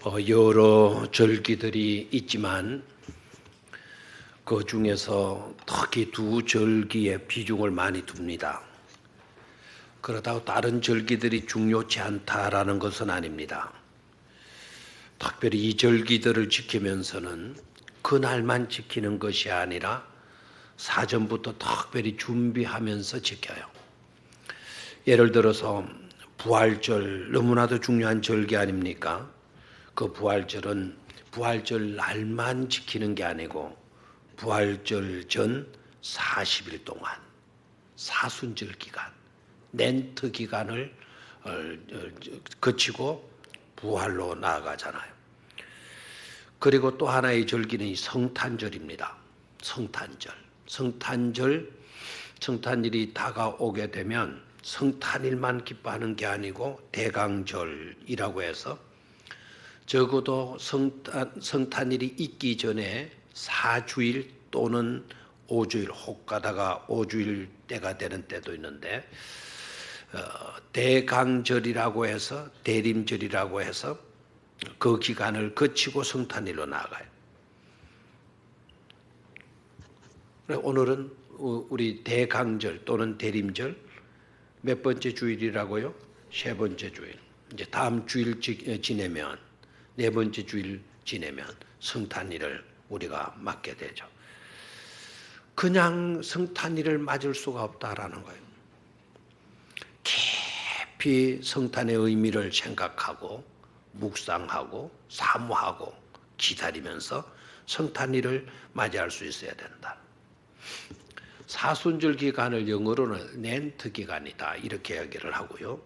여러 절기들이 있지만 그 중에서 특히 두 절기에 비중을 많이 둡니다. 그렇다고 다른 절기들이 중요치 않다라는 것은 아닙니다. 특별히 이 절기들을 지키면서는 그날만 지키는 것이 아니라 사전부터 특별히 준비하면서 지켜요. 예를 들어서 부활절, 너무나도 중요한 절기 아닙니까? 그 부활절은 부활절 날만 지키는 게 아니고 부활절 전 40일 동안 사순절 기간, 렌트 기간을 거치고 부활로 나아가잖아요. 그리고 또 하나의 절기는 이 성탄절입니다. 성탄일이 다가오게 되면 성탄일만 기뻐하는 게 아니고 대강절이라고 해서 적어도 성탄일이 있기 전에 4주일 또는 5주일, 혹 가다가 5주일 때가 되는 때도 있는데 대강절이라고 해서 대림절이라고 해서 그 기간을 거치고 성탄일로 나아가요. 오늘은 우리 대강절 또는 대림절 몇 번째 주일이라고요? 세 번째 주일. 이제 다음 주일 지내면 네 번째 주일 지내면 성탄일을 우리가 맞게 되죠. 그냥 성탄일을 맞을 수가 없다라는 거예요. 깊이 성탄의 의미를 생각하고 묵상하고 사모하고 기다리면서 성탄일을 맞이할 수 있어야 된다. 사순절 기간을 영어로는 렌트 기간이다 이렇게 이야기를 하고요.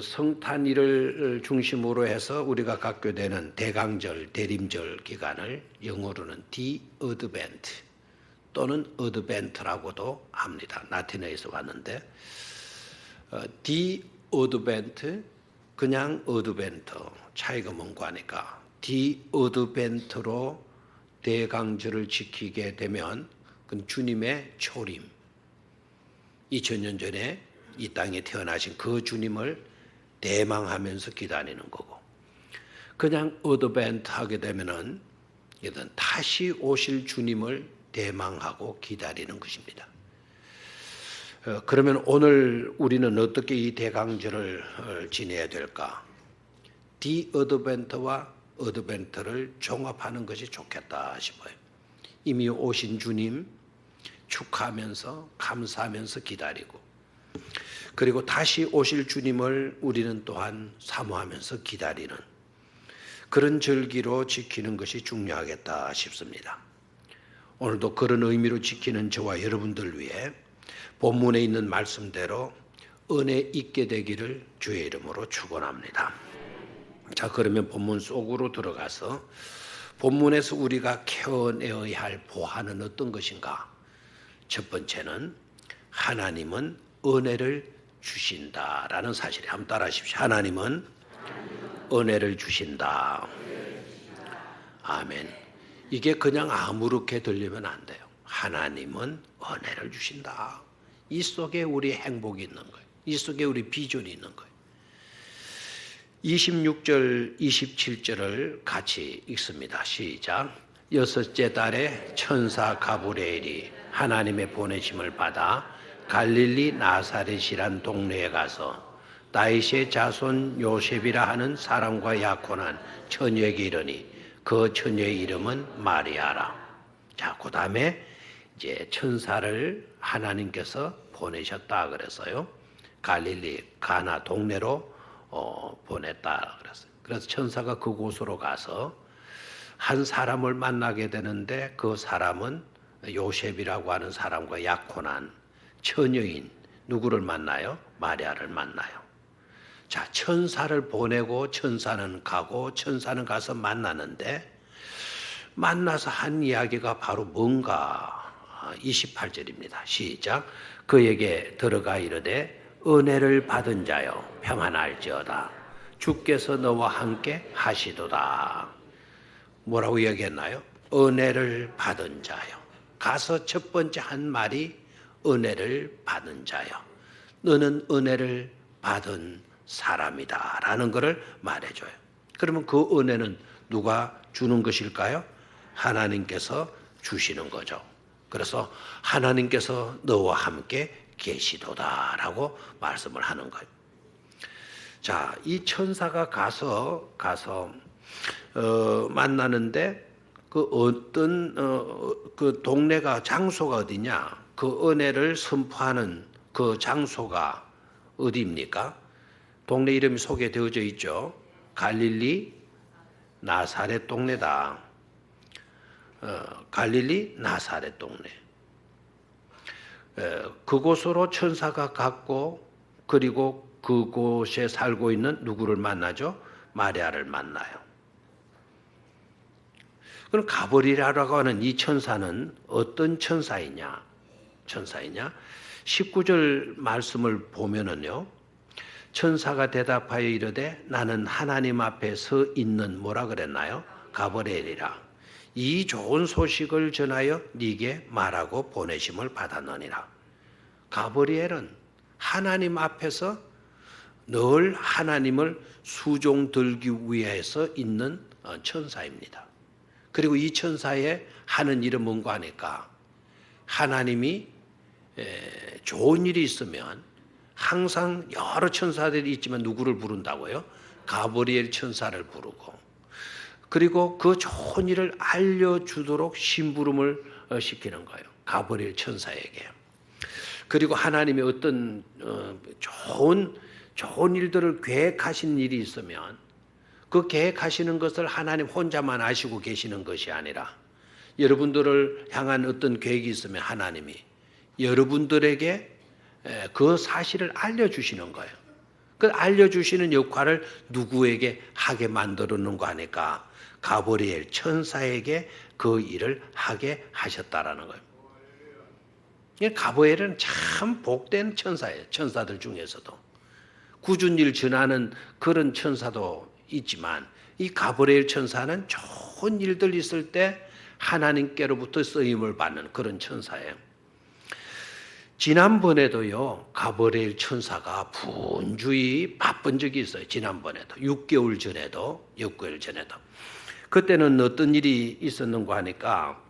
성탄일을 중심으로 해서 우리가 갖게 되는 대강절, 대림절 기간을 영어로는 디어드벤트 또는 어드벤트라고도 합니다. 라틴어에서 왔는데 디어드벤트, 그냥 어드벤트 차이가 뭔가 하니까 디어드벤트로 대강절을 지키게 되면 그건 주님의 초림, 2000년 전에 이 땅에 태어나신 그 주님을 대망하면서 기다리는 거고, 그냥 어드벤트 하게 되면은 다시 오실 주님을 대망하고 기다리는 것입니다. 그러면 오늘 우리는 어떻게 이 대강절을 지내야 될까? 디어드벤트와 어드벤트를 종합하는 것이 좋겠다 싶어요. 이미 오신 주님 축하하면서 감사하면서 기다리고, 그리고 다시 오실 주님을 우리는 또한 사모하면서 기다리는 그런 절기로 지키는 것이 중요하겠다 싶습니다. 오늘도 그런 의미로 지키는 저와 여러분들 위해 본문에 있는 말씀대로 은혜 있게 되기를 주의 이름으로 축원합니다. 자, 그러면 본문 속으로 들어가서 본문에서 우리가 케어내어야 할 보화는 어떤 것인가? 첫 번째는 하나님은 은혜를 주신다라는 사실에 한번 따라 하십시오. 하나님은 은혜를 주신다. 아멘. 이게 그냥 아무렇게 들리면 안 돼요. 하나님은 은혜를 주신다. 이 속에 우리의 행복이 있는 거예요. 이 속에 우리 비전이 있는 거예요. 26절, 27절을 같이 읽습니다. 시작. 여섯째 달에 천사 가브리엘이 하나님의 보내심을 받아 갈릴리 나사렛이란 동네에 가서 다윗의 자손 요셉이라 하는 사람과 약혼한 처녀에게 이르니 그 처녀의 이름은 마리아라. 자, 그 다음에 이제 천사를 하나님께서 보내셨다 그랬어요. 갈릴리 가나 동네로 보냈다 그랬어요. 그래서 천사가 그곳으로 가서 한 사람을 만나게 되는데 그 사람은 요셉이라고 하는 사람과 약혼한 처녀인 누구를 만나요? 마리아를 만나요. 자, 천사를 보내고 천사는 가고 천사는 가서 만나는데 만나서 한 이야기가 바로 뭔가 28절입니다. 시작. 그에게 들어가 이르되 은혜를 받은 자여 평안할지어다. 주께서 너와 함께 하시도다. 뭐라고 이야기했나요? 은혜를 받은 자여. 가서 첫 번째 한 말이 은혜를 받은 자여. 너는 은혜를 받은 사람이다 라는 것을 말해줘요. 그러면 그 은혜는 누가 주는 것일까요? 하나님께서 주시는 거죠. 그래서 하나님께서 너와 함께 계시도다라고 말씀을 하는 거예요. 자, 이 천사가 가서 만나는데 그 어떤 그 동네가 장소가 어디냐? 그 은혜를 선포하는 그 장소가 어디입니까? 동네 이름이 소개되어져 있죠. 갈릴리 나사렛 동네다. 갈릴리 나사렛 동네. 그곳으로 천사가 갔고 그리고 그곳에 살고 있는 누구를 만나죠? 마리아를 만나요. 그럼 가브리엘이라고 하는 이 천사는 어떤 천사이냐? 19절 말씀을 보면은요. 천사가 대답하여 이르되 나는 하나님 앞에 서 있는 뭐라 그랬나요? 가브리엘이라. 이 좋은 소식을 전하여 네게 말하고 보내심을 받았느니라. 가브리엘은 하나님 앞에서 늘 하나님을 수종 들기 위해서 있는 천사입니다. 그리고 이 천사의 하는 일은 뭔가 하니까 하나님이 좋은 일이 있으면 항상 여러 천사들이 있지만 누구를 부른다고요? 가브리엘 천사를 부르고 그리고 그 좋은 일을 알려주도록 심부름을 시키는 거예요. 가브리엘 천사에게. 그리고 하나님의 어떤 좋은 일들을 계획하신 일이 있으면 그 계획하시는 것을 하나님 혼자만 아시고 계시는 것이 아니라 여러분들을 향한 어떤 계획이 있으면 하나님이 여러분들에게 그 사실을 알려주시는 거예요. 그 알려주시는 역할을 누구에게 하게 만들어 놓은 거 하니까 가브리엘 천사에게 그 일을 하게 하셨다라는 거예요. 가브리엘은 참 복된 천사예요. 천사들 중에서도. 굳은 일 전하는 그런 천사도 있지만 이 가브리엘 천사는 좋은 일들 있을 때 하나님께로부터 쓰임을 받는 그런 천사예요. 지난번에도요, 가브리엘 천사가 분주히 바쁜 적이 있어요. 지난번에도. 6개월 전에도. 그때는 어떤 일이 있었는가 하니까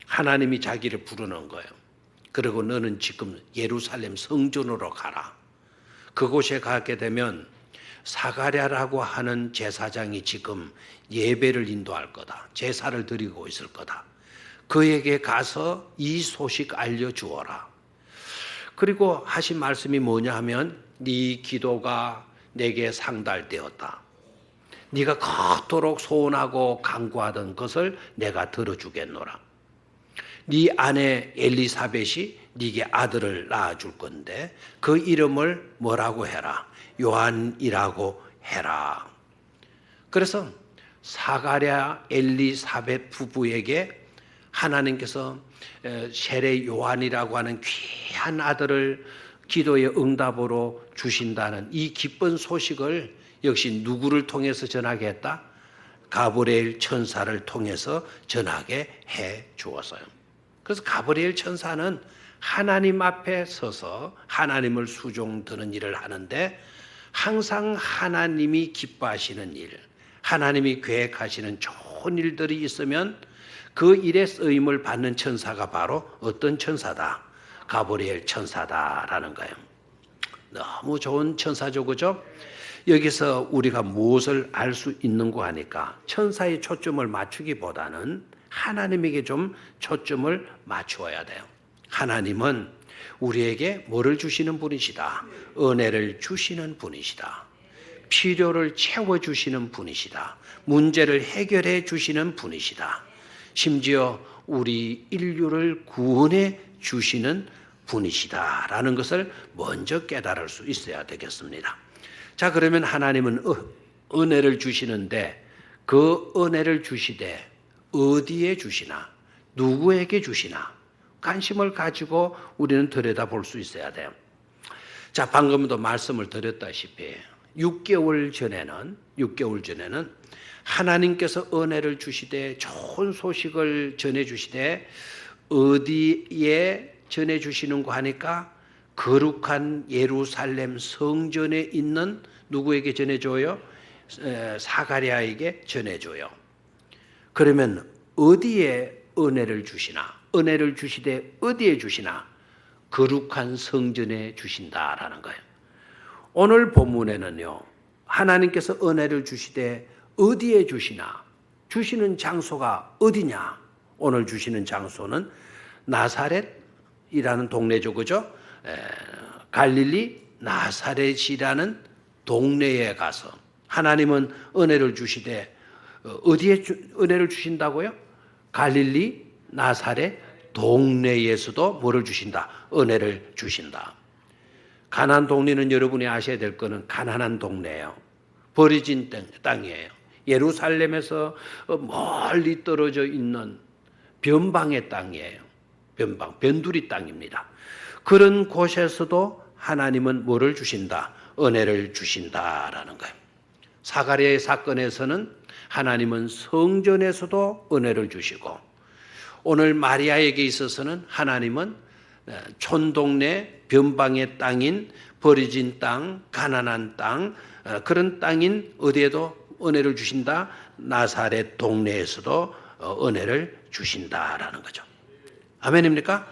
하나님이 자기를 부르는 거예요. 그리고 너는 지금 예루살렘 성전으로 가라. 그곳에 가게 되면 사가랴라고 하는 제사장이 지금 예배를 인도할 거다. 제사를 드리고 있을 거다. 그에게 가서 이 소식 알려주어라. 그리고 하신 말씀이 뭐냐 하면 네 기도가 내게 상달되었다. 네가 그토록 소원하고 간구하던 것을 내가 들어주겠노라. 네 아내 엘리사벳이 네게 아들을 낳아줄 건데 그 이름을 뭐라고 해라? 요한이라고 해라. 그래서 사가랴 엘리사벳 부부에게 하나님께서 세례 요한이라고 하는 귀한 아들을 기도의 응답으로 주신다는 이 기쁜 소식을 역시 누구를 통해서 전하게 했다? 가브리엘 천사를 통해서 전하게 해 주었어요. 그래서 가브리엘 천사는 하나님 앞에 서서 하나님을 수종드는 일을 하는데 항상 하나님이 기뻐하시는 일, 하나님이 계획하시는 좋은 일들이 있으면 그 일에 쓰임을 받는 천사가 바로 어떤 천사다? 가브리엘 천사다라는 거예요. 너무 좋은 천사죠, 그죠? 여기서 우리가 무엇을 알 수 있는가 하니까 천사의 초점을 맞추기보다는 하나님에게 좀 초점을 맞추어야 돼요. 하나님은 우리에게 뭐를 주시는 분이시다. 은혜를 주시는 분이시다. 필요를 채워주시는 분이시다. 문제를 해결해 주시는 분이시다. 심지어 우리 인류를 구원해 주시는 분이시다라는 것을 먼저 깨달을 수 있어야 되겠습니다. 자, 그러면 하나님은 은혜를 주시는데 그 은혜를 주시되 어디에 주시나, 누구에게 주시나 관심을 가지고 우리는 들여다볼 수 있어야 돼요. 자, 방금도 말씀을 드렸다시피 6개월 전에는 하나님께서 은혜를 주시되 좋은 소식을 전해주시되 어디에 전해주시는가 하니까 거룩한 예루살렘 성전에 있는 누구에게 전해줘요? 사가랴에게 전해줘요. 그러면 어디에 은혜를 주시나? 은혜를 주시되 어디에 주시나? 거룩한 성전에 주신다라는 거예요. 오늘 본문에는요, 하나님께서 은혜를 주시되 어디에 주시나? 주시는 장소가 어디냐? 오늘 주시는 장소는 나사렛이라는 동네죠, 그죠? 갈릴리 나사렛이라는 동네에 가서 하나님은 은혜를 주시되 어디에 은혜를 주신다고요? 갈릴리 나사렛 동네에서도 뭐를 주신다? 은혜를 주신다. 가나안 동네는 여러분이 아셔야 될 거는 가난한 동네예요. 버려진 땅이에요. 예루살렘에서 멀리 떨어져 있는 변방의 땅이에요. 변두리 땅입니다. 그런 곳에서도 하나님은 뭐를 주신다? 은혜를 주신다라는 거예요. 사가랴의 사건에서는 하나님은 성전에서도 은혜를 주시고, 오늘 마리아에게 있어서는 하나님은 촌동네 변방의 땅인 버려진 땅, 가난한 땅, 그런 땅인 어디에도 은혜를 주신다. 나사렛 동네에서도 은혜를 주신다라는 거죠. 아멘입니까?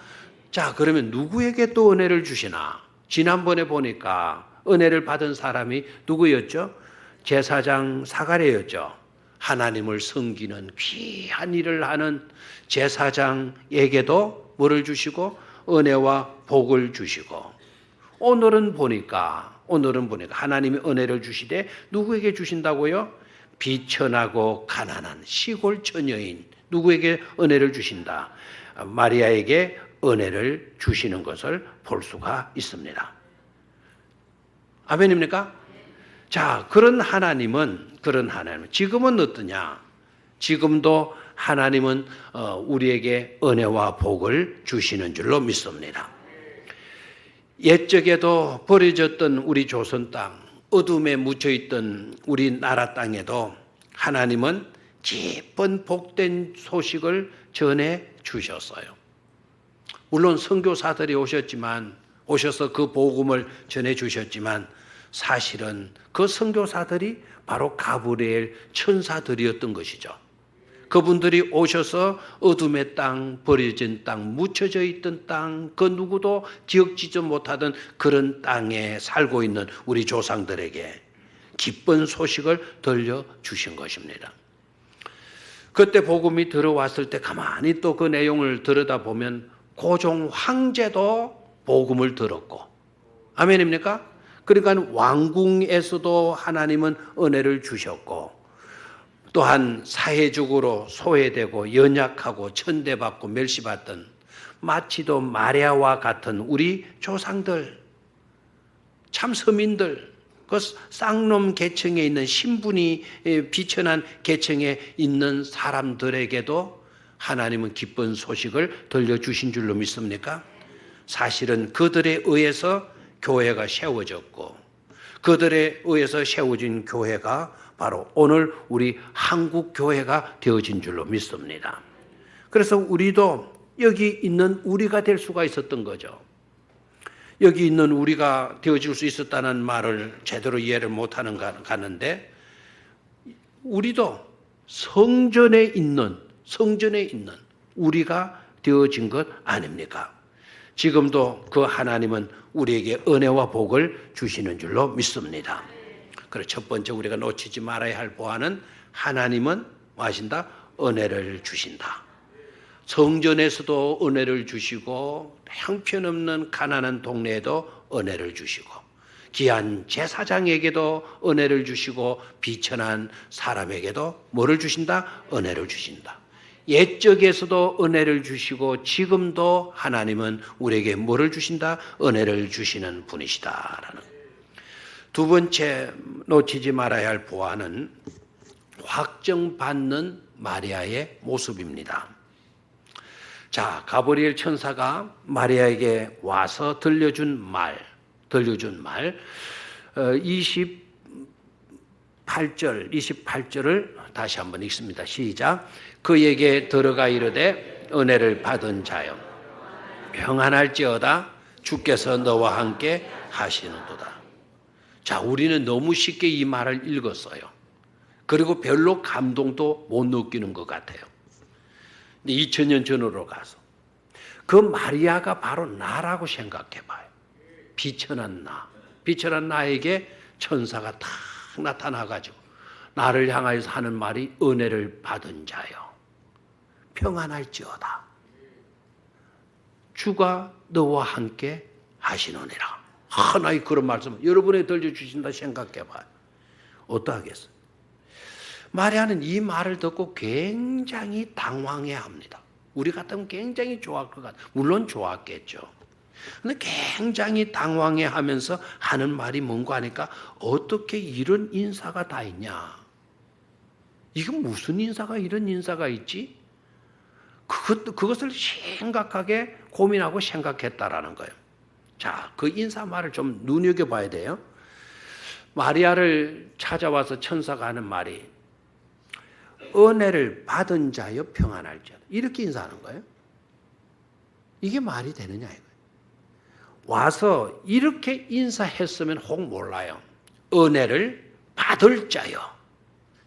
자, 그러면 누구에게 또 은혜를 주시나? 지난번에 보니까 은혜를 받은 사람이 누구였죠? 제사장 사가랴였죠. 하나님을 섬기는 귀한 일을 하는 제사장에게도 뭐를 주시고 은혜와 복을 주시고, 오늘은 보니까 하나님이 은혜를 주시되 누구에게 주신다고요? 비천하고 가난한 시골 처녀인 누구에게 은혜를 주신다? 마리아에게 은혜를 주시는 것을 볼 수가 있습니다. 아멘입니까? 자, 그런 하나님은 지금은 어떠냐? 지금도 하나님은 우리에게 은혜와 복을 주시는 줄로 믿습니다. 옛적에도 버려졌던 우리 조선 땅, 어둠에 묻혀있던 우리나라 땅에도 하나님은 기쁜 복된 소식을 전해 주셨어요. 물론 선교사들이 오셔서 그 복음을 전해 주셨지만, 사실은 그 선교사들이 바로 가브리엘 천사들이었던 것이죠. 그분들이 오셔서 어둠의 땅, 버려진 땅, 묻혀져 있던 땅, 그 누구도 기억지도 못하던 그런 땅에 살고 있는 우리 조상들에게 기쁜 소식을 들려주신 것입니다. 그때 복음이 들어왔을 때 가만히 또 그 내용을 들여다보면 고종 황제도 복음을 들었고, 아멘입니까? 그러니까 왕궁에서도 하나님은 은혜를 주셨고, 또한 사회적으로 소외되고 연약하고 천대받고 멸시받던 마치도 마리아와 같은 우리 조상들, 참 서민들, 그 쌍놈 계층에 있는 신분이 비천한 계층에 있는 사람들에게도 하나님은 기쁜 소식을 들려주신 줄로 믿습니까? 사실은 그들에 의해서 교회가 세워졌고, 그들에 의해서 세워진 교회가 바로 오늘 우리 한국 교회가 되어진 줄로 믿습니다. 그래서 우리도 여기 있는 우리가 될 수가 있었던 거죠. 여기 있는 우리가 되어질 수 있었다는 말을 제대로 이해를 못하는 가는데, 우리도 성전에 있는 우리가 되어진 것 아닙니까? 지금도 그 하나님은 우리에게 은혜와 복을 주시는 줄로 믿습니다. 그래서 첫 번째 우리가 놓치지 말아야 할 보안은, 하나님은 뭐 하신다? 은혜를 주신다. 성전에서도 은혜를 주시고, 형편없는 가난한 동네에도 은혜를 주시고, 귀한 제사장에게도 은혜를 주시고, 비천한 사람에게도 뭐를 주신다? 은혜를 주신다. 옛적에서도 은혜를 주시고, 지금도 하나님은 우리에게 뭐를 주신다? 은혜를 주시는 분이시다라는. 두 번째 놓치지 말아야 할 보안은 확정받는 마리아의 모습입니다. 자, 가브리엘 천사가 마리아에게 와서 들려준 말 28절을 다시 한번 읽습니다. 시작. 그에게 들어가 이르되 은혜를 받은 자여, 평안할지어다. 주께서 너와 함께 하시는도다. 자, 우리는 너무 쉽게 이 말을 읽었어요. 그리고 별로 감동도 못 느끼는 것 같아요. 2000년 전으로 가서 그 마리아가 바로 나라고 생각해 봐요. 비천한 나. 비천한 나에게 천사가 탁 나타나가지고 나를 향하여서 하는 말이 은혜를 받은 자여 평안할지어다. 주가 너와 함께 하시느니라. 하나의 그런 말씀을 여러분에게 들려주신다 생각해 봐요. 어떠하겠어요? 마리아는 이 말을 듣고 굉장히 당황해 합니다. 우리 같으면 굉장히 좋아할 것 같아요. 물론 좋았겠죠. 근데 굉장히 당황해 하면서 하는 말이 뭔가 하니까 어떻게 이런 인사가 다 있냐? 이건 무슨 인사가 이런 인사가 있지? 그것을 심각하게 고민하고 생각했다라는 거예요. 자, 그 인사 말을 좀 눈여겨봐야 돼요. 마리아를 찾아와서 천사가 하는 말이 은혜를 받은 자여 평안할지어다. 이렇게 인사하는 거예요. 이게 말이 되느냐 이거예요. 와서 이렇게 인사했으면 혹 몰라요. 은혜를 받을 자여.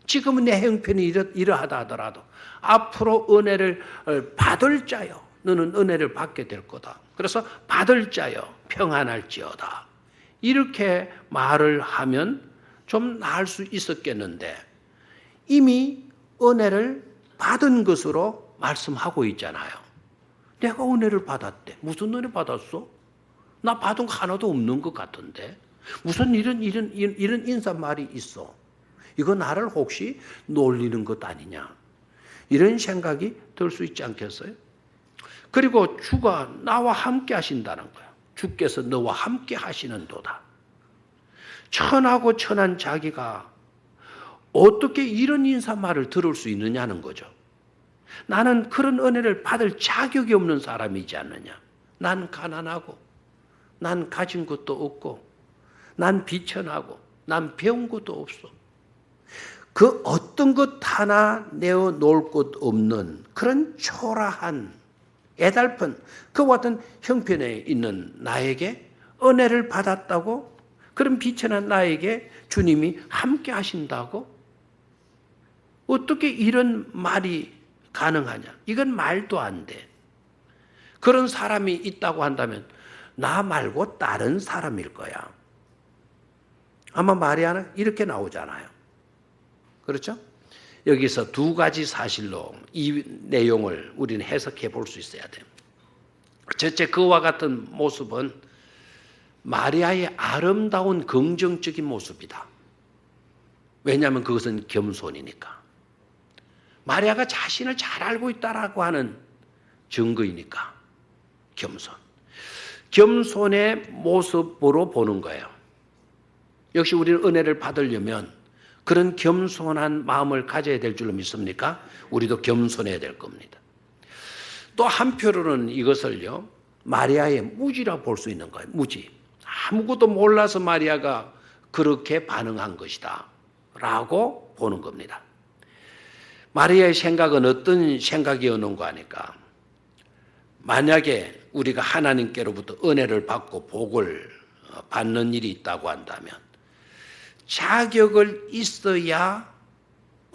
지금은 내 형편이 이러하다 하더라도 앞으로 은혜를 받을 자여. 너는 은혜를 받게 될 거다. 그래서 받을 자여 평안할지어다. 이렇게 말을 하면 좀 나을 수 있었겠는데 이미 은혜를 받은 것으로 말씀하고 있잖아요. 내가 은혜를 받았대. 무슨 은혜 받았어? 나 받은 거 하나도 없는 것 같은데 무슨 이런 인사말이 있어. 이거 나를 혹시 놀리는 것 아니냐. 이런 생각이 들 수 있지 않겠어요? 그리고 주가 나와 함께 하신다는 거예요. 주께서 너와 함께 하시는도다. 천하고 천한 자기가 어떻게 이런 인사말을 들을 수 있느냐는 거죠. 나는 그런 은혜를 받을 자격이 없는 사람이지 않느냐. 난 가난하고 난 가진 것도 없고 난 비천하고 난 배운 것도 없어. 그 어떤 것 하나 내어놓을 것 없는 그런 초라한 애달픈 그와 같은 형편에 있는 나에게 은혜를 받았다고 그런 비천한 나에게 주님이 함께 하신다고 어떻게 이런 말이 가능하냐. 이건 말도 안 돼. 그런 사람이 있다고 한다면 나 말고 다른 사람일 거야. 아마 마리아는 이렇게 나오잖아요. 그렇죠? 여기서 두 가지 사실로 이 내용을 우리는 해석해 볼 수 있어야 돼요. 첫째, 그와 같은 모습은 마리아의 아름다운 긍정적인 모습이다. 왜냐하면 그것은 겸손이니까. 마리아가 자신을 잘 알고 있다라고 하는 증거이니까. 겸손. 겸손의 모습으로 보는 거예요. 역시 우리는 은혜를 받으려면 그런 겸손한 마음을 가져야 될 줄로 믿습니까? 우리도 겸손해야 될 겁니다. 또 한편으로는 이것을요, 마리아의 무지라 볼 수 있는 거예요. 무지. 아무것도 몰라서 마리아가 그렇게 반응한 것이다. 라고 보는 겁니다. 마리아의 생각은 어떤 생각이었는가 하니까 만약에 우리가 하나님께로부터 은혜를 받고 복을 받는 일이 있다고 한다면 자격을 있어야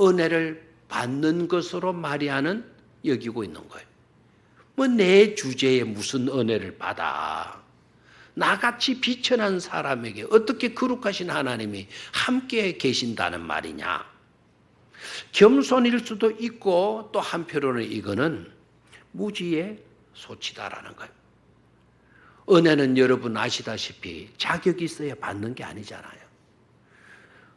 은혜를 받는 것으로 마리아는 여기고 있는 거예요. 뭐 내 주제에 무슨 은혜를 받아. 나같이 비천한 사람에게 어떻게 거룩하신 하나님이 함께 계신다는 말이냐. 겸손일 수도 있고 또 한편으로는 이거는 무지의 소치다라는 거예요. 은혜는 여러분 아시다시피 자격이 있어야 받는 게 아니잖아요.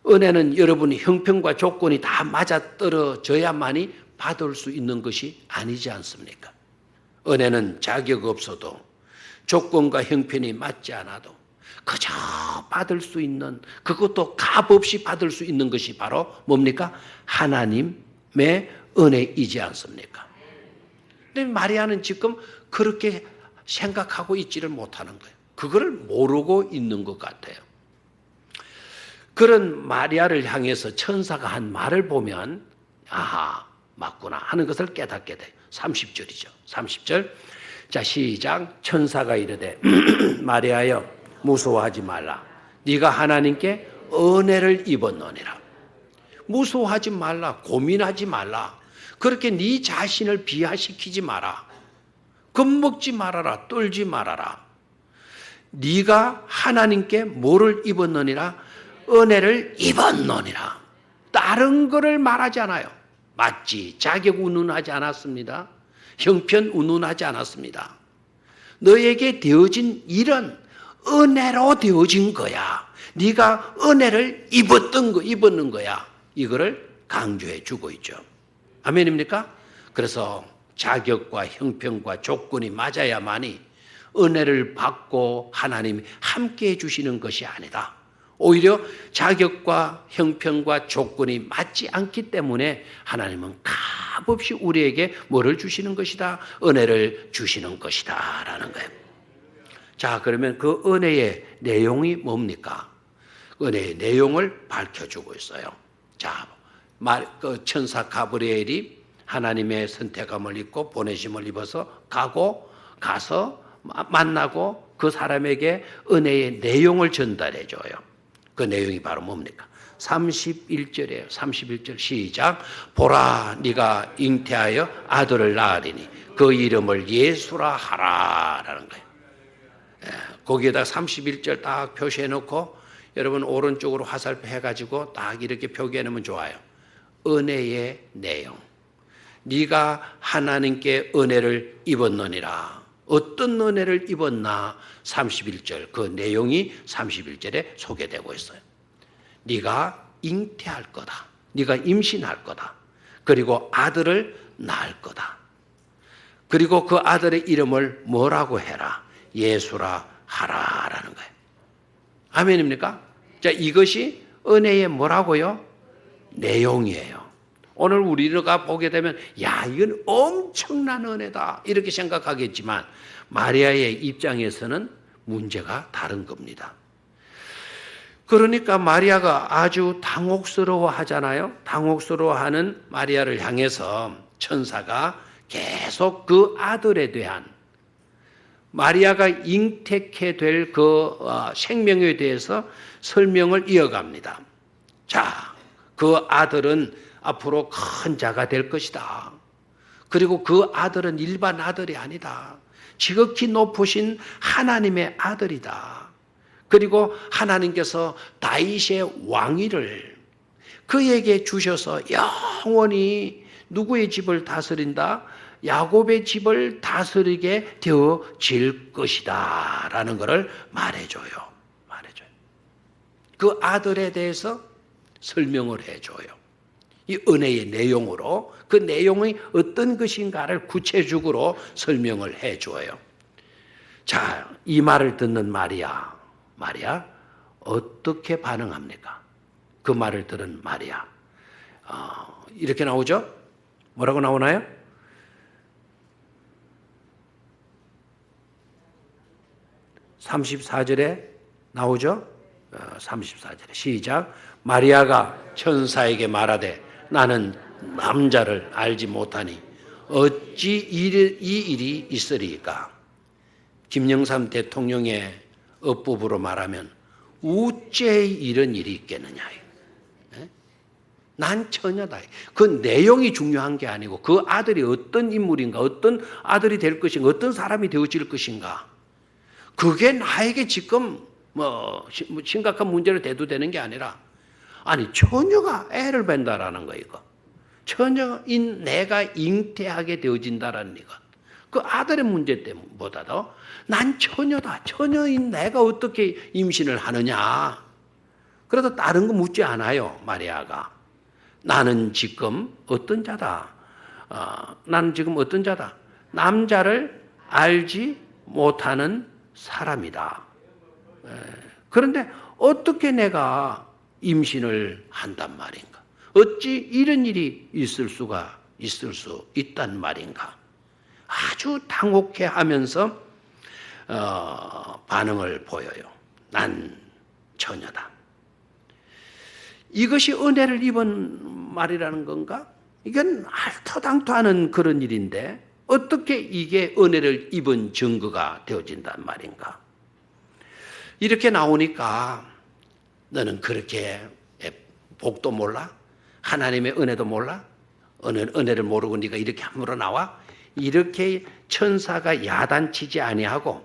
은혜는 여러분이 형편과 조건이 다 맞아떨어져야만이 받을 수 있는 것이 아니지 않습니까? 은혜는 자격 없어도 조건과 형편이 맞지 않아도 그저 받을 수 있는, 그것도 값없이 받을 수 있는 것이 바로 뭡니까? 하나님의 은혜이지 않습니까? 근데 마리아는 지금 그렇게 생각하고 있지를 못하는 거예요. 그거를 모르고 있는 것 같아요. 그런 마리아를 향해서 천사가 한 말을 보면 아하, 맞구나 하는 것을 깨닫게 돼요. 30절이죠. 30절. 자, 시작. 천사가 이르되 마리아여 무서워하지 말라. 네가 하나님께 은혜를 입었느니라. 무서워하지 말라. 고민하지 말라. 그렇게 네 자신을 비하시키지 마라. 겁먹지 말아라. 떨지 말아라. 네가 하나님께 뭐를 입었느니라? 은혜를 입었느니라. 다른 거를 말하지 않아요. 맞지. 자격 운운하지 않았습니다. 형편 운운하지 않았습니다. 너에게 되어진 일은 은혜로 되어진 거야. 네가 은혜를 입었는 거야. 이거를 강조해 주고 있죠. 아멘입니까? 그래서 자격과 형편과 조건이 맞아야만이 은혜를 받고 하나님이 함께 해주시는 것이 아니다. 오히려 자격과 형편과 조건이 맞지 않기 때문에 하나님은 값없이 우리에게 뭐를 주시는 것이다? 은혜를 주시는 것이다 라는 거예요. 자, 그러면 그 은혜의 내용이 뭡니까? 은혜의 내용을 밝혀주고 있어요. 자, 천사 가브리엘이 하나님의 선택함을 입고 보내심을 입어서 가서 만나고 그 사람에게 은혜의 내용을 전달해 줘요. 그 내용이 바로 뭡니까? 31절이에요. 31절 시작. 보라, 네가 잉태하여 아들을 낳으리니 그 이름을 예수라 하라라는 거예요. 거기에다 31절 딱 표시해 놓고 여러분 오른쪽으로 화살표 해가지고 딱 이렇게 표기해 놓으면 좋아요. 은혜의 내용. 네가 하나님께 은혜를 입었느니라. 어떤 은혜를 입었나? 31절 그 내용이 31절에 소개되고 있어요. 네가 잉태할 거다. 네가 임신할 거다. 그리고 아들을 낳을 거다. 그리고 그 아들의 이름을 뭐라고 해라? 예수라 하라라는 거예요. 아멘입니까? 자, 이것이 은혜의 뭐라고요? 내용이에요. 오늘 우리가 보게 되면 야, 이건 엄청난 은혜다 이렇게 생각하겠지만 마리아의 입장에서는 문제가 다른 겁니다. 그러니까 마리아가 아주 당혹스러워 하잖아요. 당혹스러워하는 마리아를 향해서 천사가 계속 그 아들에 대한 마리아가 잉태케 될 그 생명에 대해서 설명을 이어갑니다. 자, 그 아들은 앞으로 큰 자가 될 것이다. 그리고 그 아들은 일반 아들이 아니다. 지극히 높으신 하나님의 아들이다. 그리고 하나님께서 다윗의 왕위를 그에게 주셔서 영원히 누구의 집을 다스린다? 야곱의 집을 다스리게 되어질 것이다 라는 것을 말해줘요. 그 아들에 대해서 설명을 해줘요. 이 은혜의 내용으로 그 내용이 어떤 것인가를 구체적으로 설명을 해줘요. 자, 이 말을 듣는 마리아 어떻게 반응합니까? 그 말을 들은 마리아 이렇게 나오죠? 뭐라고 나오나요? 34절에 나오죠? 34절에 시작. 마리아가 천사에게 말하되 나는 남자를 알지 못하니 어찌 이 일이 있으리까? 김영삼 대통령의 어법으로 말하면 우째 이런 일이 있겠느냐. 난 처녀다. 그 내용이 중요한 게 아니고 그 아들이 어떤 인물인가, 어떤 아들이 될 것인가, 어떤 사람이 되어질 것인가. 그게 나에게 지금 심각한 문제로 대두되는 게 아니라 아니 처녀가 애를 뵌다라는 거 이거. 처녀인 내가 잉태하게 되어진다라는 이거. 그 아들의 문제 때보다도 난 처녀다. 처녀인 내가 어떻게 임신을 하느냐. 그래도 다른 거 묻지 않아요. 마리아가. 나는 지금 어떤 자다. 나는 지금 어떤 자다. 남자를 알지 못하는 사람이다. 그런데 어떻게 내가 임신을 한단 말인가? 어찌 이런 일이 있을 수 있단 말인가? 아주 당혹해하면서 반응을 보여요. 난 처녀다. 이것이 은혜를 입은 말이라는 건가? 이건 알토당토하는 그런 일인데 어떻게 이게 은혜를 입은 증거가 되어진단 말인가? 이렇게 나오니까 너는 그렇게 복도 몰라? 하나님의 은혜도 몰라? 은혜를 모르고 네가 이렇게 함부로 나와? 이렇게 천사가 야단치지 아니하고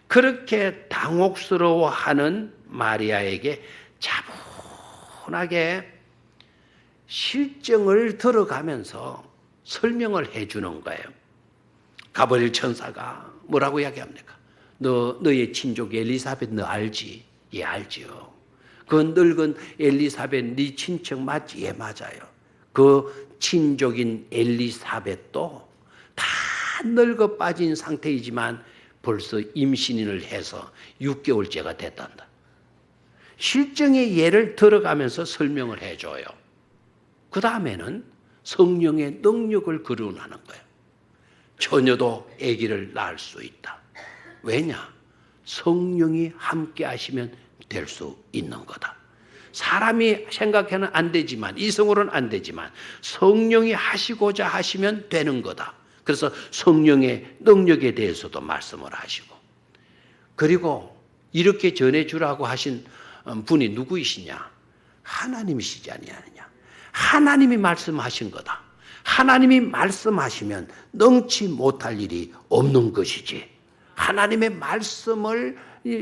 그렇게 당혹스러워하는 마리아에게 차분하게 실정을 들어가면서 설명을 해주는 거예요. 가브리엘 천사가 뭐라고 이야기합니까? 너의 친족 엘리사벳 너 알지? 예, 알지요. 그 늙은 엘리사벳 네 친척 맞지? 예, 맞아요. 그 친족인 엘리사벳도 다 늙어 빠진 상태이지만 벌써 임신을 해서 6개월째가 됐단다. 실정의 예를 들어가면서 설명을 해줘요. 그 다음에는 성령의 능력을 거론하는 거예요. 처녀도 아기를 낳을 수 있다. 왜냐? 성령이 함께 하시면 될 수 있는 거다. 사람이 생각해는 안 되지만, 이성으로는 안 되지만 성령이 하시고자 하시면 되는 거다. 그래서 성령의 능력에 대해서도 말씀을 하시고, 그리고 이렇게 전해주라고 하신 분이 누구이시냐? 하나님이시지 아니하느냐? 하나님이 말씀하신 거다. 하나님이 말씀하시면 능치 못할 일이 없는 것이지. 하나님의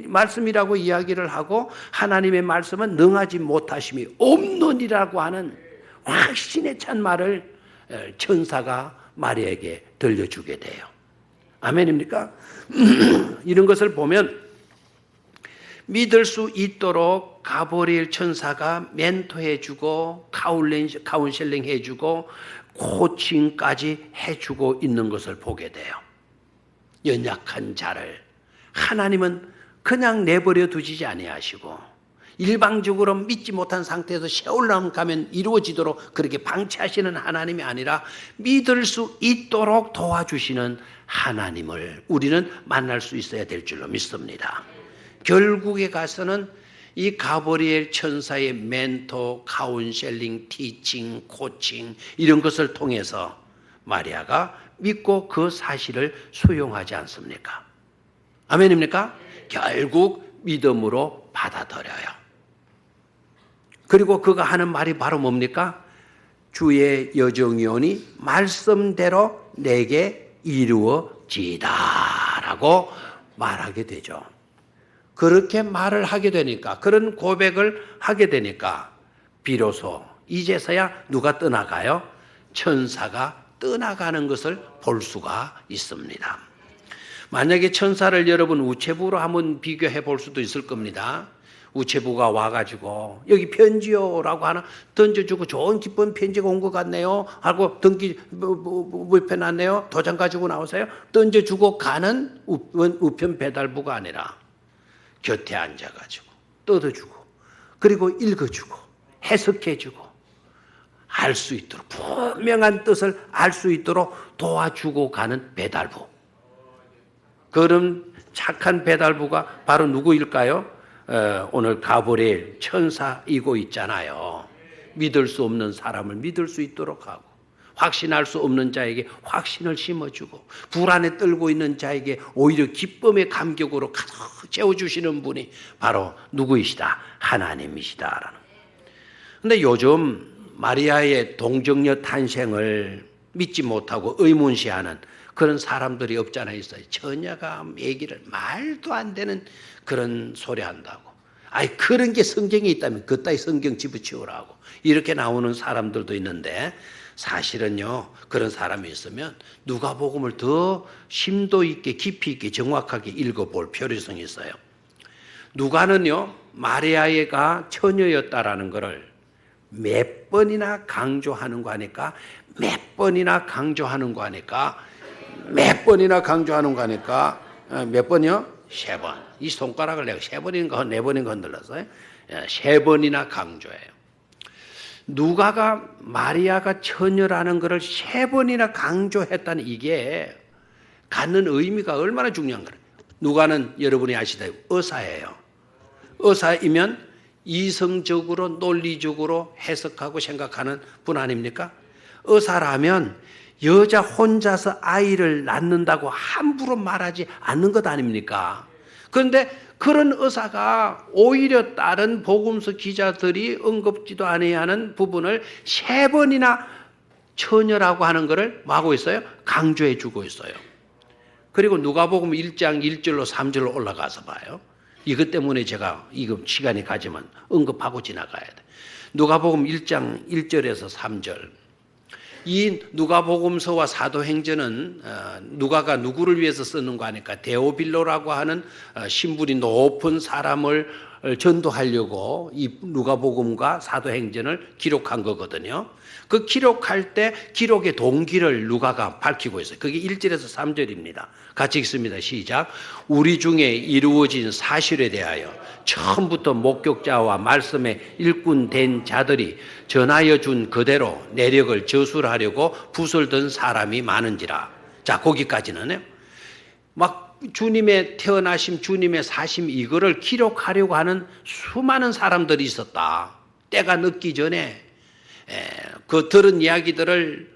말씀이라고 이야기를 하고 하나님의 말씀은 능하지 못하심이 없느니라고 하는 확신에 찬 말을 천사가 마리아에게 들려주게 돼요. 아멘입니까? 이런 것을 보면 믿을 수 있도록 가브리엘 천사가 멘토해주고 카운셀링 해주고 코칭까지 해주고 있는 것을 보게 돼요. 연약한 자를 하나님은 그냥 내버려 두지 아니하시고 일방적으로 믿지 못한 상태에서 세월남 가면 이루어지도록 그렇게 방치하시는 하나님이 아니라 믿을 수 있도록 도와주시는 하나님을 우리는 만날 수 있어야 될 줄로 믿습니다. 결국에 가서는 이 가브리엘 천사의 멘토, 카운셀링, 티칭, 코칭 이런 것을 통해서 마리아가 믿고 그 사실을 수용하지 않습니까? 아멘입니까? 결국 믿음으로 받아들여요. 그리고 그가 하는 말이 바로 뭡니까? 주의 여정이오니 말씀대로 내게 이루어지이다 라고 말하게 되죠. 그렇게 말을 하게 되니까, 그런 고백을 하게 되니까 비로소 이제서야 누가 떠나가요? 천사가 떠나가는 것을 볼 수가 있습니다. 만약에 천사를 여러분 우체부로 한번 비교해 볼 수도 있을 겁니다. 우체부가 와가지고 여기 편지요라고 하나 던져주고 좋은 기쁜 편지가 온 것 같네요 하고 등기 놨네요. 도장 가지고 나오세요. 던져주고 가는 우편 배달부가 아니라 곁에 앉아가지고 뜯어주고 그리고 읽어주고 해석해주고 알 수 있도록 분명한 뜻을 알 수 있도록 도와주고 가는 배달부. 그런 착한 배달부가 바로 누구일까요? 오늘 가브리엘 천사이고 있잖아요. 믿을 수 없는 사람을 믿을 수 있도록 하고 확신할 수 없는 자에게 확신을 심어주고 불안에 떨고 있는 자에게 오히려 기쁨의 감격으로 가득 채워주시는 분이 바로 누구이시다? 하나님이시다라는. 그런데 요즘 마리아의 동정녀 탄생을 믿지 못하고 의문시하는 그런 사람들이 없잖아 있어요. 처녀가 아기를 말도 안 되는 그런 소리 한다고. 아이 그런 게 성경에 있다면 그따위 성경 집어치우라고 이렇게 나오는 사람들도 있는데 사실은요 그런 사람이 있으면 누가복음을 더 심도 있게 깊이 있게 정확하게 읽어볼 필요성이 있어요. 누가는요 마리아가 처녀였다라는 것을 몇 번이나 강조하는 거 하니까 몇 번이나 강조하는 거 하니까 몇 번이요? 3번. 이 손가락을 내가 3번인가 4번인가 흔들었어요. 3번이나 강조해요. 누가가 마리아가 처녀라는 것을 3번이나 강조했다는 이게 갖는 의미가 얼마나 중요한 거예요. 누가는 여러분이 아시다시피 의사예요. 의사이면 이성적으로 논리적으로 해석하고 생각하는 분 아닙니까? 의사라면 여자 혼자서 아이를 낳는다고 함부로 말하지 않는 것 아닙니까? 그런데 그런 의사가 오히려 다른 복음서 기자들이 언급지도 않아야 하는 부분을 3번이나 처녀라고 하는 것을 뭐 하고 있어요? 강조해 주고 있어요. 그리고 누가복음 1장 1절로 3절로 올라가서 봐요. 이것 때문에 제가 이거 시간이 가지만 언급하고 지나가야 돼. 누가복음 1장 1절에서 3절. 이 누가복음서와 사도행전은 누가가 누구를 위해서 쓰는 거 하니까 데오빌로라고 하는 신분이 높은 사람을 전도하려고 이 누가복음과 사도행전을 기록한 거거든요. 그 기록할 때 기록의 동기를 누가가 밝히고 있어요. 그게 1절에서 3절입니다. 같이 읽습니다. 시작. 우리 중에 이루어진 사실에 대하여 처음부터 목격자와 말씀에 일꾼 된 자들이 전하여 준 그대로 내력을 저술하려고 붓을 든 사람이 많은지라. 자, 거기까지는요. 막 주님의 태어나심, 주님의 사심 이거를 기록하려고 하는 수많은 사람들이 있었다. 때가 늦기 전에 그 들은 이야기들을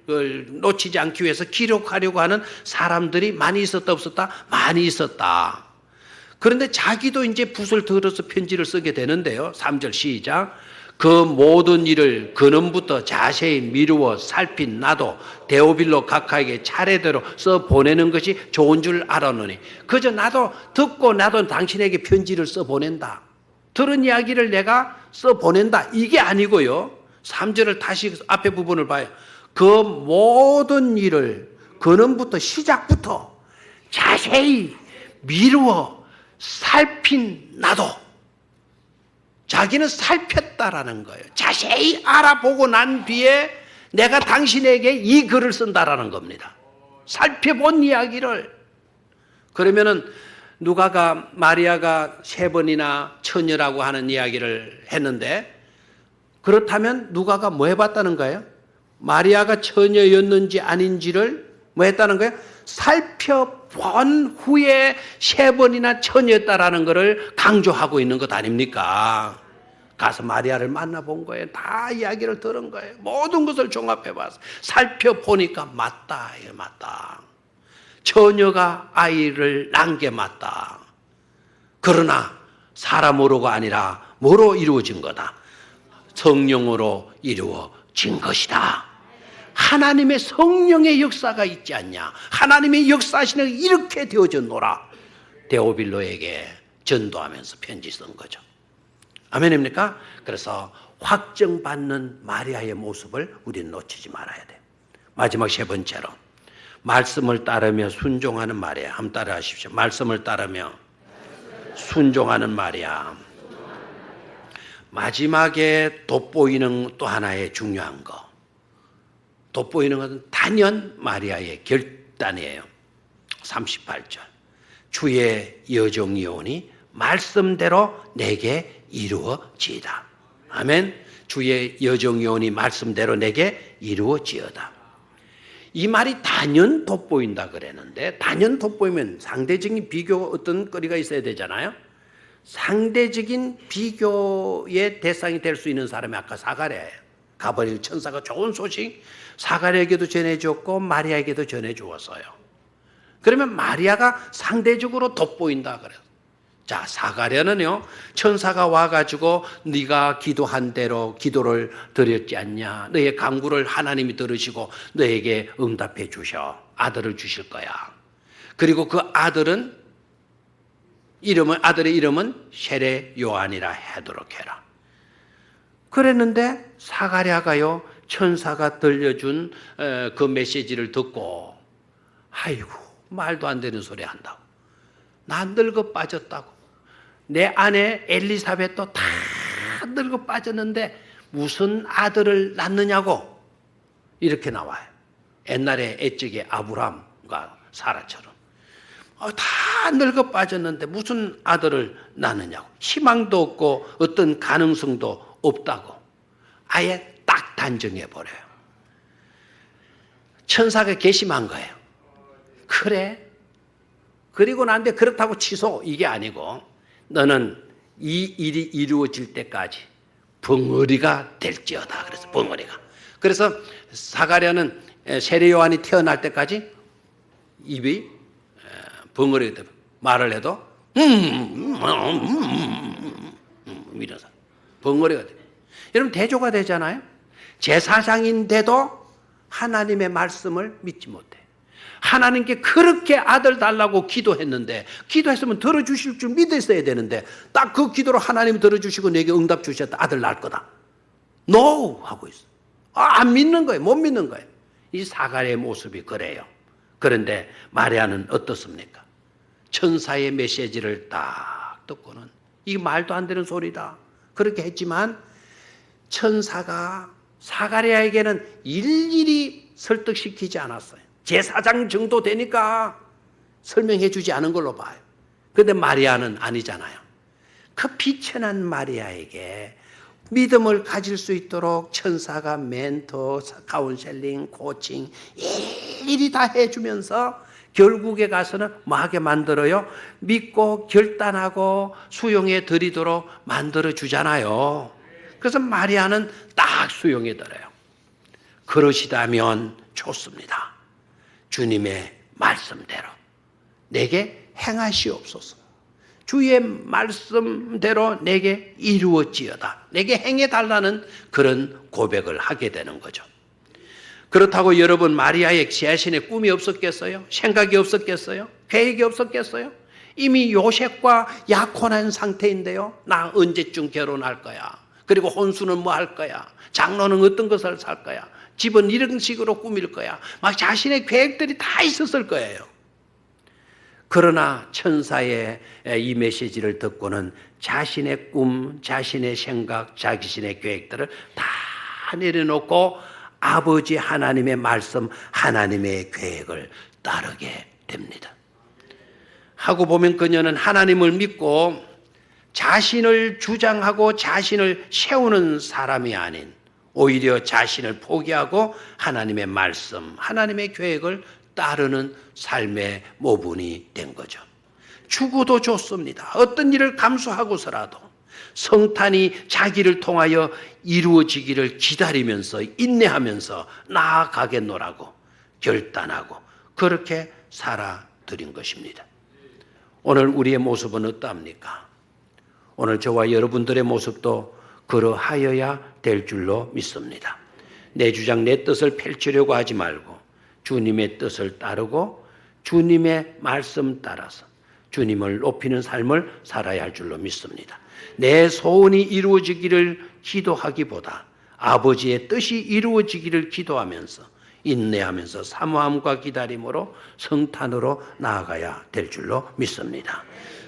놓치지 않기 위해서 기록하려고 하는 사람들이 많이 있었다 없었다? 많이 있었다. 그런데 자기도 이제 붓을 들어서 편지를 쓰게 되는데요. 3절 시작. 그 모든 일을 근원부터 자세히 미루어 살핀 나도 데오빌로 각하에게 차례대로 써 보내는 것이 좋은 줄 알았노니 그저 나도 듣고 나도 당신에게 편지를 써 보낸다. 들은 이야기를 내가 써 보낸다. 이게 아니고요. 3절을 다시 앞에 부분을 봐요. 그 모든 일을 근원부터 시작부터 자세히 미루어 살핀 나도 자기는 살폈다라는 거예요. 자세히 알아보고 난 뒤에 내가 당신에게 이 글을 쓴다라는 겁니다. 살펴본 이야기를. 그러면은 누가가 마리아가 3번이나 처녀라고 하는 이야기를 했는데 그렇다면 누가가 뭐 해봤다는 거예요? 마리아가 처녀였는지 아닌지를 뭐 했다는 거예요? 살펴본 후에 3번이나 처녀였다라는 것을 강조하고 있는 것 아닙니까? 가서 마리아를 만나본 거예요. 다 이야기를 들은 거예요. 모든 것을 종합해봤어요. 살펴보니까 맞다. 맞다. 처녀가 아이를 낳은 게 맞다. 그러나 사람으로가 아니라 뭐로 이루어진 거다? 성령으로 이루어진 것이다. 하나님의 성령의 역사가 있지 않냐. 하나님의 역사하시는 이렇게 되어졌노라. 데오빌로에게 전도하면서 편지 쓴 거죠. 아멘입니까? 그래서 확정받는 마리아의 모습을 우리는 놓치지 말아야 돼. 마지막 3번째로 말씀을 따르며 순종하는 마리아. 한번 따라 하십시오. 말씀을 따르며 순종하는 마리아. 마지막에 돋보이는 또 하나의 중요한 거. 돋보이는 것은 단연 마리아의 결단이에요. 38절. 주의 여정이오니 말씀대로 내게 이루어지이다. 아멘. 주의 여정이오니 말씀대로 내게 이루어지어다. 이 말이 단연 돋보인다 그랬는데 단연 돋보이면 상대적인 비교 어떤 거리가 있어야 되잖아요. 상대적인 비교의 대상이 될 수 있는 사람이 아까 사가랴예요. 가버릴 천사가 좋은 소식 사가랴에게도 전해주었고 마리아에게도 전해주었어요. 그러면 마리아가 상대적으로 돋보인다 그래요. 자, 사가랴는요 천사가 와가지고 네가 기도한 대로 기도를 드렸지 않냐. 너의 간구를 하나님이 들으시고 너에게 응답해 주셔. 아들을 주실 거야. 그리고 그 아들의 이름은 세례 요한이라 하도록 해라. 그랬는데 사가랴가요 천사가 들려준 그 메시지를 듣고 아이고 말도 안 되는 소리 한다고. 나 늙어 빠졌다고. 내 아내 엘리사벳도 다 늙어 빠졌는데 무슨 아들을 낳느냐고 이렇게 나와요. 옛날에 옛적의 아브람과 사라처럼. 다 늙어 빠졌는데 무슨 아들을 낳느냐고. 희망도 없고 어떤 가능성도 없다고. 아예 딱 단정해 버려요. 천사가 결심한 거예요. 그래. 그리고 난데 그렇다고 취소 이게 아니고 너는 이 일이 이루어질 때까지 벙어리가 될지어다. 그래서 벙어리가. 그래서 사가랴는 세례 요한이 태어날 때까지 입이 벙어리가 되고 말을 해도 이래서 벙어리가 돼. 여러분 대조가 되잖아요. 제사장인데도 하나님의 말씀을 믿지 못해. 하나님께 그렇게 아들 달라고 기도했는데, 기도했으면 들어주실 줄 믿었어야 되는데, 딱 그 기도로 하나님 들어주시고 내게 응답 주셨다. 아들 낳을 거다. No! 하고 있어. 안 믿는 거예요. 못 믿는 거예요. 이 사가랴의 모습이 그래요. 그런데 마리아는 어떻습니까? 천사의 메시지를 딱 듣고는 이 말도 안 되는 소리다. 그렇게 했지만 천사가 사가랴에게는 일일이 설득시키지 않았어요. 제사장 정도 되니까 설명해 주지 않은 걸로 봐요. 그런데 마리아는 아니잖아요. 그 비천한 마리아에게 믿음을 가질 수 있도록 천사가 멘토, 카운셀링, 코칭 일일이 다 해주면서 결국에 가서는 뭐 하게 만들어요? 믿고 결단하고 수용해 드리도록 만들어 주잖아요. 그래서 마리아는 딱 수용해 드려요. 그러시다면 좋습니다. 주님의 말씀대로 내게 행하시옵소서. 주의 말씀대로 내게 이루어지어다. 내게 행해달라는 그런 고백을 하게 되는 거죠. 그렇다고 여러분 마리아의 자신의 꿈이 없었겠어요? 생각이 없었겠어요? 계획이 없었겠어요? 이미 요셉과 약혼한 상태인데요. 나 언제쯤 결혼할 거야? 그리고 혼수는 뭐 할 거야? 장로는 어떤 것을 살 거야? 집은 이런 식으로 꾸밀 거야. 막 자신의 계획들이 다 있었을 거예요. 그러나 천사의 이 메시지를 듣고는 자신의 꿈, 자신의 생각, 자신의 계획들을 다 내려놓고 아버지 하나님의 말씀, 하나님의 계획을 따르게 됩니다. 하고 보면 그녀는 하나님을 믿고 자신을 주장하고 자신을 세우는 사람이 아닌 오히려 자신을 포기하고 하나님의 말씀, 하나님의 계획을 따르는 삶의 모분이 된 거죠. 죽어도 좋습니다. 어떤 일을 감수하고서라도 성탄이 자기를 통하여 이루어지기를 기다리면서 인내하면서 나아가겠노라고 결단하고 그렇게 살아드린 것입니다. 오늘 우리의 모습은 어떠합니까? 오늘 저와 여러분들의 모습도 그러하여야 될 줄로 믿습니다. 내 주장 내 뜻을 펼치려고 하지 말고 주님의 뜻을 따르고 주님의 말씀 따라서 주님을 높이는 삶을 살아야 할 줄로 믿습니다. 내 소원이 이루어지기를 기도하기보다 아버지의 뜻이 이루어지기를 기도하면서 인내하면서 사모함과 기다림으로 성탄으로 나아가야 될 줄로 믿습니다.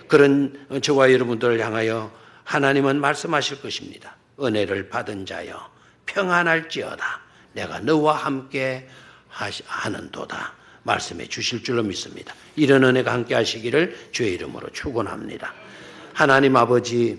그런 저와 여러분들을 향하여 하나님은 말씀하실 것입니다. 은혜를 받은 자여 평안할지어다. 내가 너와 함께 하는도다. 말씀해 주실 줄로 믿습니다. 이런 은혜가 함께 하시기를 주의 이름으로 축원합니다. 하나님 아버지